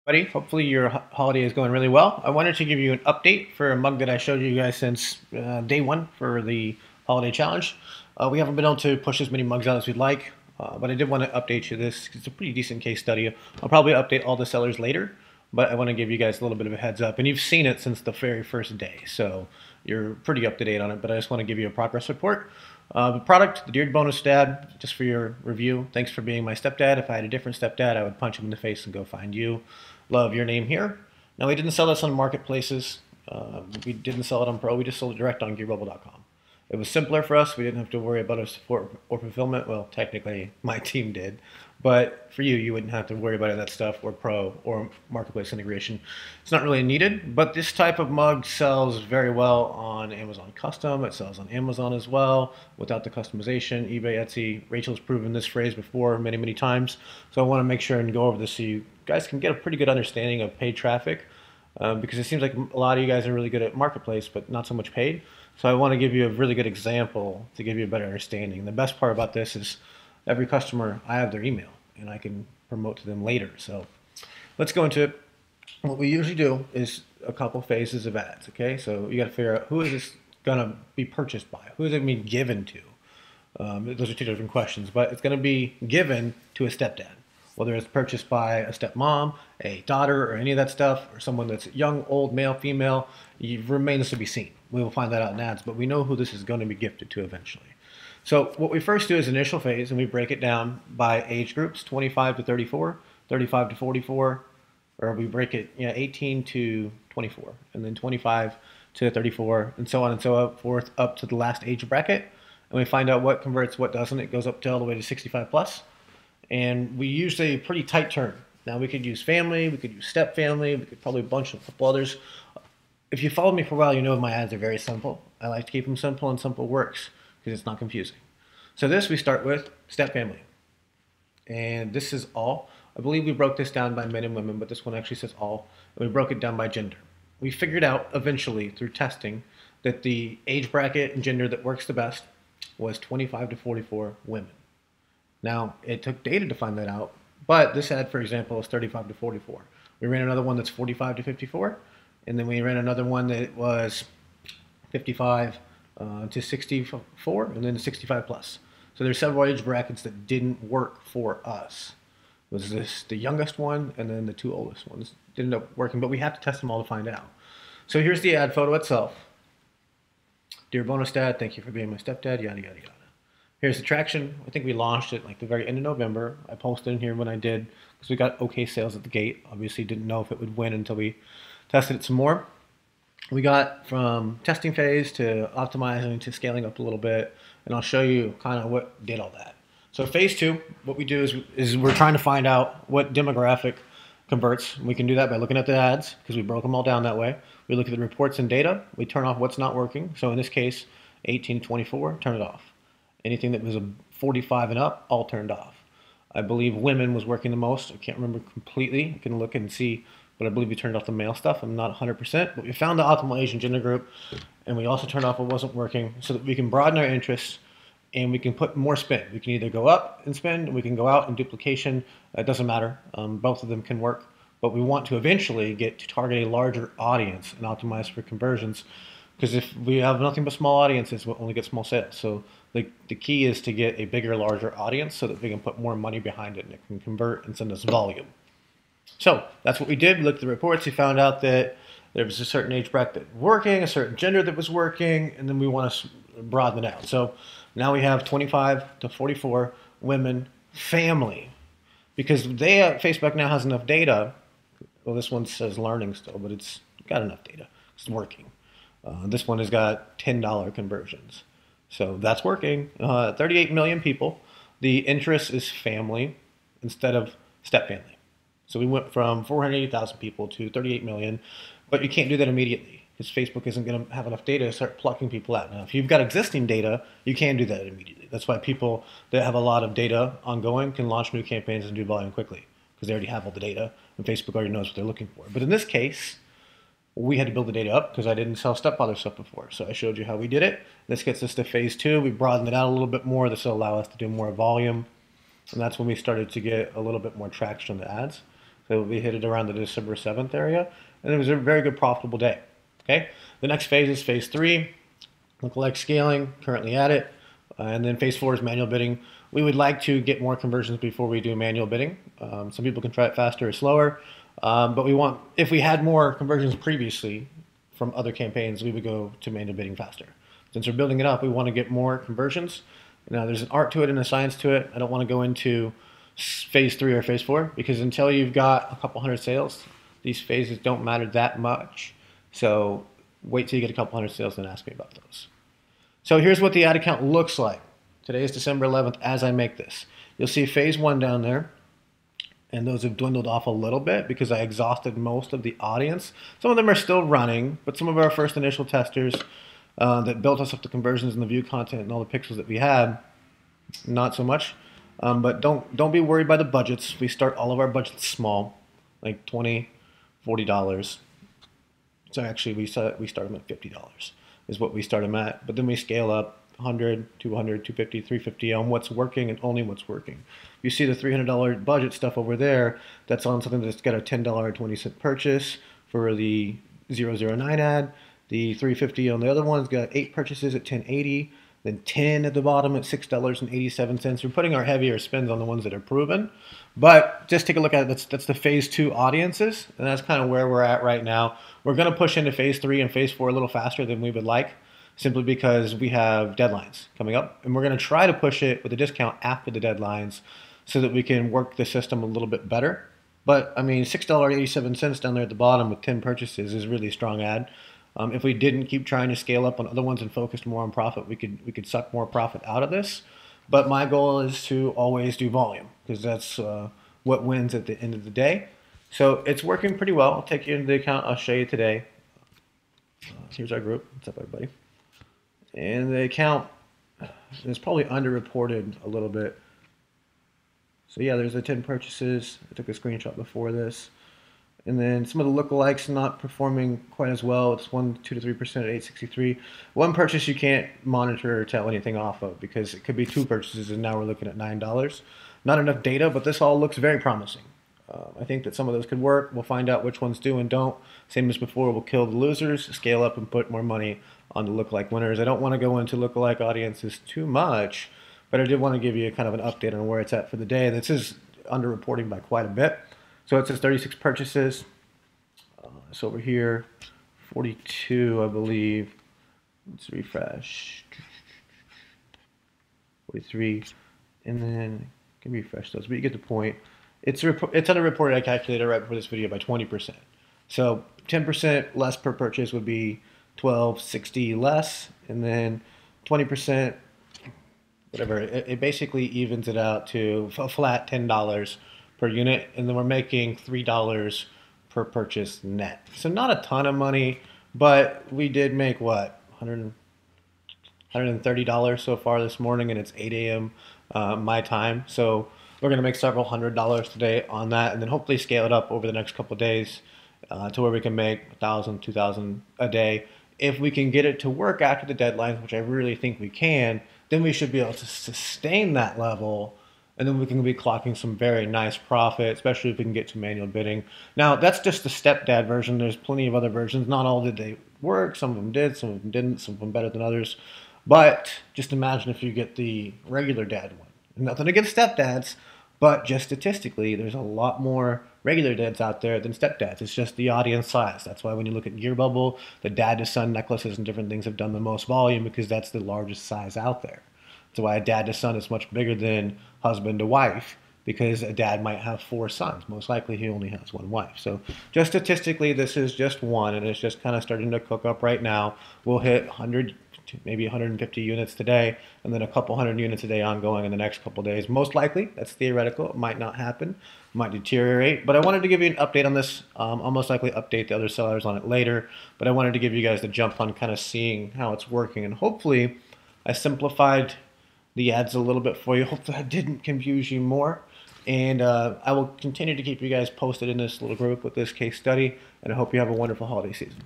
Buddy, hopefully your holiday is going really well. I wanted to give you an update for a mug that I showed you guys since day one for the holiday challenge. We haven't been able to push as many mugs out as we'd like, but I did want to update you this. It's a pretty decent case study. I'll probably update all the sellers later, but I want to give you guys a little bit of a heads up. And you've seen it since the very first day, so you're pretty up to date on it, but I just want to give you a progress report. The product, the Dear Bonus Dad, just for your review. Thanks for being my stepdad. If I had a different stepdad, I would punch him in the face and go find you. Love your name here. Now, we didn't sell this on marketplaces. We didn't sell it on Pro. We just sold it direct on GearBubble.com. It was simpler for us. We didn't have to worry about a support or fulfillment. Well, technically, my team did. But for you, you wouldn't have to worry about that stuff or Pro or marketplace integration. It's not really needed, but this type of mug sells very well on Amazon Custom. It sells on Amazon as well without the customization. eBay, Etsy. Rachel's proven this phrase before many, many times. So I want to make sure and go over this so you guys can get a pretty good understanding of paid traffic. Because it seems like a lot of you guys are really good at marketplace, but not so much paid. So I want to give you a really good example to give you a better understanding. The best part about this is every customer, I have their email, and I can promote to them later. So let's go into it. What we usually do is a couple phases of ads, okay? So you got to figure out who is this going to be purchased by? Who is it being given to? Those are two different questions, but it's going to be given to a stepdad. Whether it's purchased by a stepmom, a daughter, or any of that stuff, or someone that's young, old, male, female, it remains to be seen. We will find that out in ads, but we know who this is going to be gifted to eventually. So what we first do is initial phase, and we break it down by age groups, 25 to 34, 35 to 44, or we break it 18 to 24, and then 25 to 34, and so on and so forth up to the last age bracket. And we find out what converts, what doesn't. It goes up to all the way to 65 plus. And we use a pretty tight term. Now we could use family, we could use step family, we could probably bunch a couple others. If you followed me for a while, you know my ads are very simple. I like to keep them simple, and simple works because it's not confusing. So this we start with step family. And this is all. I believe we broke this down by men and women, but this one actually says all. And we broke it down by gender. We figured out eventually through testing that the age bracket and gender that works the best was 25 to 44 women. Now, it took data to find that out, but this ad, for example, is 35 to 44. We ran another one that's 45 to 54, and then we ran another one that was 55 to 64, and then 65 plus. So there's several age brackets that didn't work for us. It was this the youngest one, and then the two oldest ones didn't end up working, but we have to test them all to find out. So here's the ad photo itself. Dear bonus dad, thank you for being my stepdad, yada, yada, yada. Here's the traction. I think we launched it like the very end of November. I posted in here when I did because we got okay sales at the gate. Obviously didn't know if it would win until we tested it some more. We got from testing phase to optimizing to scaling up a little bit, and I'll show you kind of what did all that. So phase two, what we do is we're trying to find out what demographic converts. We can do that by looking at the ads because we broke them all down that way. We look at the reports and data. We turn off what's not working. So in this case, 18 to 24, turn it off. Anything that was a 45 and up, all turned off. I believe women was working the most. I can't remember completely. I can look and see, but I believe we turned off the male stuff. I'm not 100%, but we found the optimal age and gender group, and we also turned off what wasn't working so that we can broaden our interests and we can put more spend. We can either go up and spend, and we can go out in duplication. It doesn't matter. Both of them can work, but we want to eventually get to target a larger audience and optimize for conversions. Because if we have nothing but small audiences, we'll only get small sales. So the key is to get a bigger, larger audience so that we can put more money behind it and it can convert and send us volume. So that's what we did. We looked at the reports. We found out that there was a certain age bracket working, a certain gender that was working, and then we want to broaden it out. So now we have 25 to 44 women family because Facebook now has enough data. Well, this one says learning still, but it's got enough data. It's working. This one has got $10 conversions. So that's working. 38 million people. The interest is family instead of step family. So we went from 480,000 people to 38 million, but you can't do that immediately because Facebook isn't going to have enough data to start plucking people out. Now, if you've got existing data, you can do that immediately. That's why people that have a lot of data ongoing can launch new campaigns and do volume quickly because they already have all the data and Facebook already knows what they're looking for. But in this case, we had to build the data up because I didn't sell stepfather stuff before. So I showed you how we did it. This gets us to phase two. We broadened it out a little bit more. This will allow us to do more volume. And that's when we started to get a little bit more traction on the ads. So we hit it around the December 7th area, and it was a very good profitable day. Okay, the next phase is phase 3, lookalike scaling, currently at it. And then phase 4 is manual bidding. We would like to get more conversions before we do manual bidding. Some people can try it faster or slower, but we want, if we had more conversions previously from other campaigns, we would go to manual bidding faster. Since we're building it up, we want to get more conversions. Now, there's an art to it and a science to it. I don't want to go into phase 3 or phase 4 because until you've got a couple hundred sales, these phases don't matter that much. So wait till you get a couple hundred sales and ask me about those. So here's what the ad account looks like. Today is December 11th as I make this. You'll see phase 1 down there, and those have dwindled off a little bit because I exhausted most of the audience. Some of them are still running, but some of our first initial testers that built us up the conversions and the view content and all the pixels that we had, not so much. But don't be worried by the budgets. We start all of our budgets small, like $20, $40. So actually we start them at $50 is what we start them at. But then we scale up 100, 200, 250, 350 on what's working and only what's working. You see the $300 budget stuff over there, that's on something that's got a $10.20 purchase for the 009 ad. The 350 on the other one's got 8 purchases at $10.80, then 10 at the bottom at $6.87. We're putting our heavier spends on the ones that are proven. But just take a look at it. That's the phase 2 audiences, and that's kind of where we're at right now. We're going to push into phase 3 and phase 4 a little faster than we would like, simply because we have deadlines coming up, and we're going to try to push it with a discount after the deadlines so that we can work the system a little bit better. But I mean, $6.87 down there at the bottom with 10 purchases is a really strong ad. If we didn't keep trying to scale up on other ones and focused more on profit, we could suck more profit out of this. But my goal is to always do volume because that's what wins at the end of the day. So it's working pretty well. I'll take you into the account. I'll show you today. Here's our group. What's up, everybody? And the account is probably underreported a little bit. So yeah, there's the 10 purchases. I took a screenshot before this. And then some of the lookalikes not performing quite as well. It's 2 to 3% at 863. One purchase you can't monitor or tell anything off of because it could be 2 purchases and now we're looking at $9. Not enough data, but this all looks very promising. I think that some of those could work. We'll find out which ones do and don't. Same as before, we'll kill the losers, scale up and put more money on the lookalike winners. I don't want to go into lookalike audiences too much, but I did want to give you kind of an update on where it's at for the day. This is underreporting by quite a bit. So it says 36 purchases. It's over here, 42, I believe. Let's refresh. 43, and then I can refresh those, but you get the point. It's underreported. I calculated right before this video by 20%. So 10% less per purchase would be $12.60 less, and then 20%, whatever. It basically evens it out to a flat $10 per unit, and then we're making $3 per purchase net. So not a ton of money, but we did make what, $130 so far this morning, and it's 8 a.m. My time. So we're going to make several $100s today on that, and then hopefully scale it up over the next couple of days to where we can make $1,000, $2,000 a day. If we can get it to work after the deadlines, which I really think we can, then we should be able to sustain that level, and then we can be clocking some very nice profit, especially if we can get to manual bidding. Now, that's just the stepdad version. There's plenty of other versions. Not all did they work. Some of them did, some of them didn't, some of them better than others. But just imagine if you get the regular dad one. Nothing against stepdads, but just statistically, there's a lot more regular dads out there than stepdads. It's just the audience size. That's why when you look at Gear Bubble, the dad to son necklaces and different things have done the most volume because that's the largest size out there. That's why a dad to son is much bigger than husband to wife, because a dad might have 4 sons. Most likely he only has 1 wife. So just statistically, this is just one, and it's just kind of starting to cook up right now. We'll hit 100, maybe 150 units today, and then a couple hundred units a day ongoing in the next couple days. Most likely, that's theoretical. It might not happen. It might deteriorate. But I wanted to give you an update on this. I'll most likely update the other sellers on it later. But I wanted to give you guys the jump on kind of seeing how it's working. And hopefully, I simplified the ads a little bit for you. Hopefully I didn't confuse you more. And I will continue to keep you guys posted in this little group with this case study. And I hope you have a wonderful holiday season.